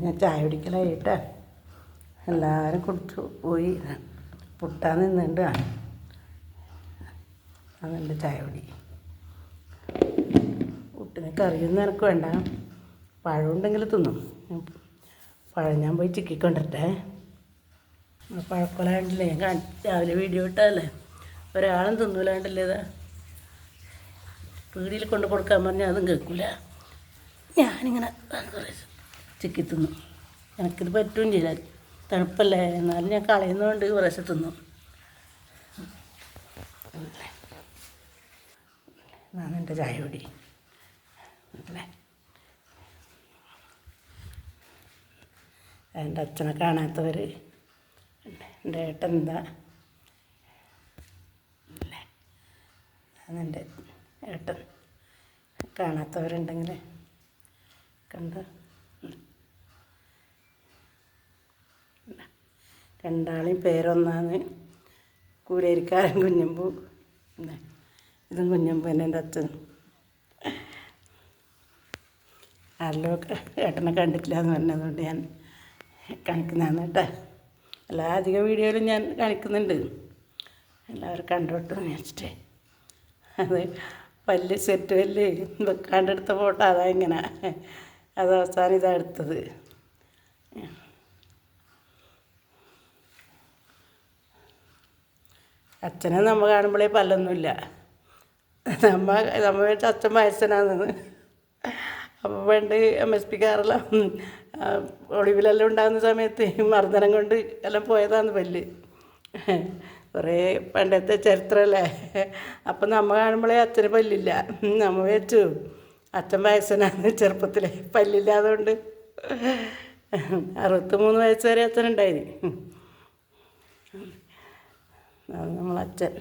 ഞാൻ ചായ കുടിക്കലായിട്ടാ. എല്ലാവരും കുടിച്ചു പോയി. പുട്ടാൻ നിന്നുണ്ട്. അതെൻ്റെ ചായ കുടി. പുട്ടിന് കറിയൊന്നും എനിക്ക് വേണ്ട. പഴം ഉണ്ടെങ്കിൽ തിന്നും. പഴം ഞാൻ പോയി ചിക്കിക്കൊണ്ടിട്ടെ. പഴക്കൊലാണ്ടില്ലേ, ഞാൻ രാവിലെ വീഡിയോ ഇട്ടതല്ലേ, ഒരാളും തിന്നൂലാണ്ടില്ലേ. ഇതാ പീടിയിൽ കൊണ്ട് കൊടുക്കാൻ പറഞ്ഞാൽ അതും കേൾക്കില്ല. ഞാനിങ്ങനെ കുറേ ചിക്കി തിന്നും. എനിക്കിത് പറ്റുകയും ചെയ്യില്ല, തണുപ്പല്ലേ. എന്നാലും ഞാൻ കളയുന്നതുകൊണ്ട് കുറേശ്ശെ തിന്നും. എന്നാണ് എൻ്റെ ചായ കുടി. അല്ലേ, എൻ്റെ അച്ഛനെ കാണാത്തവർ, എൻ്റെ ഏട്ടൻ എന്താ അല്ലേ, അതെൻ്റെ ഏട്ടൻ. കാണാത്തവരുണ്ടെങ്കിൽ കണ്ട്. രണ്ടാളെയും പേരൊന്നാന്ന്. കൂരേരിക്കാരൻ കുഞ്ഞമ്പൂ, ഇതും കുഞ്ഞമ്പൂ തന്നെ എൻ്റെ അച്ഛൻ. ആരിലോ ഏട്ടനെ കണ്ടിട്ടില്ല എന്ന് പറഞ്ഞതുകൊണ്ട് ഞാൻ കാണിക്കുന്നതാണ് കേട്ടോ. എല്ലാ അധിക വീഡിയോയിലും ഞാൻ കാണിക്കുന്നുണ്ട്, എല്ലാവരും കണ്ടോട്ട് വെച്ചിട്ട്. അത് പല്ല് സെറ്റ് പല്ല് വെക്കാണ്ടെടുത്ത ഫോട്ടോ അതാ ഇങ്ങനെ. അത് അവസാനം ഇതാ എടുത്തത്. അച്ഛനെ നമ്മൾ കാണുമ്പോഴേ പല്ലൊന്നുമില്ല. നമ്മ വെച്ച അച്ഛൻ വയസ്സനാണെന്ന്. അപ്പോൾ പണ്ട് MSP കാറെല്ലാം ഒളിവിലെല്ലാം ഉണ്ടാകുന്ന സമയത്ത് മർദ്ദനം കൊണ്ട് എല്ലാം പോയതാണ് പല്ല്. കുറേ പണ്ടത്തെ ചരിത്രമല്ലേ. അപ്പം നമ്മൾ കാണുമ്പോഴേ അച്ഛന് പല്ലില്ല. നമ്മൾ വെച്ചു അച്ഛൻ വയസ്സനാണ് ചെറുപ്പത്തിൽ, പല്ലില്ലാതുകൊണ്ട്. 63 വയസ്സ് വരെ അച്ഛനുണ്ടായിന്. അത് നമ്മളച്ഛൻ.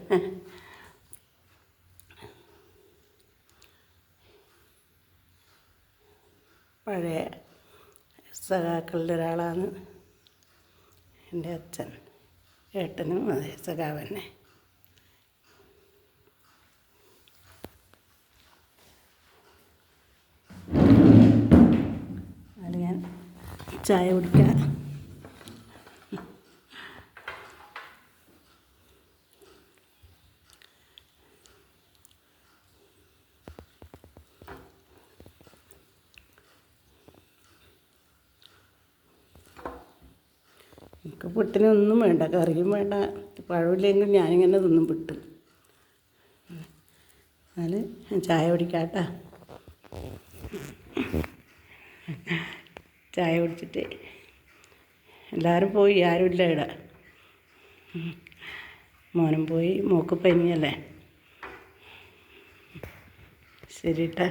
പഴയ സഖാക്കളുടെ ഒരാളാണ് എൻ്റെ അച്ഛൻ. ഏട്ടനും അതെ സഖാവന്നെ. അത് ഞാൻ ചായ കുടിക്കാം. എനിക്ക് പുട്ടിനൊന്നും വേണ്ട, കറിയും വേണ്ട, പഴമില്ലെങ്കിൽ ഞാനിങ്ങനെ തിന്നും പുട്ട്. എന്നാൽ ചായ കുടിക്കാട്ടാ. ചായ കുടിച്ചിട്ട് എല്ലാവരും പോയി, ആരുമില്ല ഇവിടെ. മോനും പോയി, മോക്ക് പനിയല്ലേ. ശരി കേട്ടാ.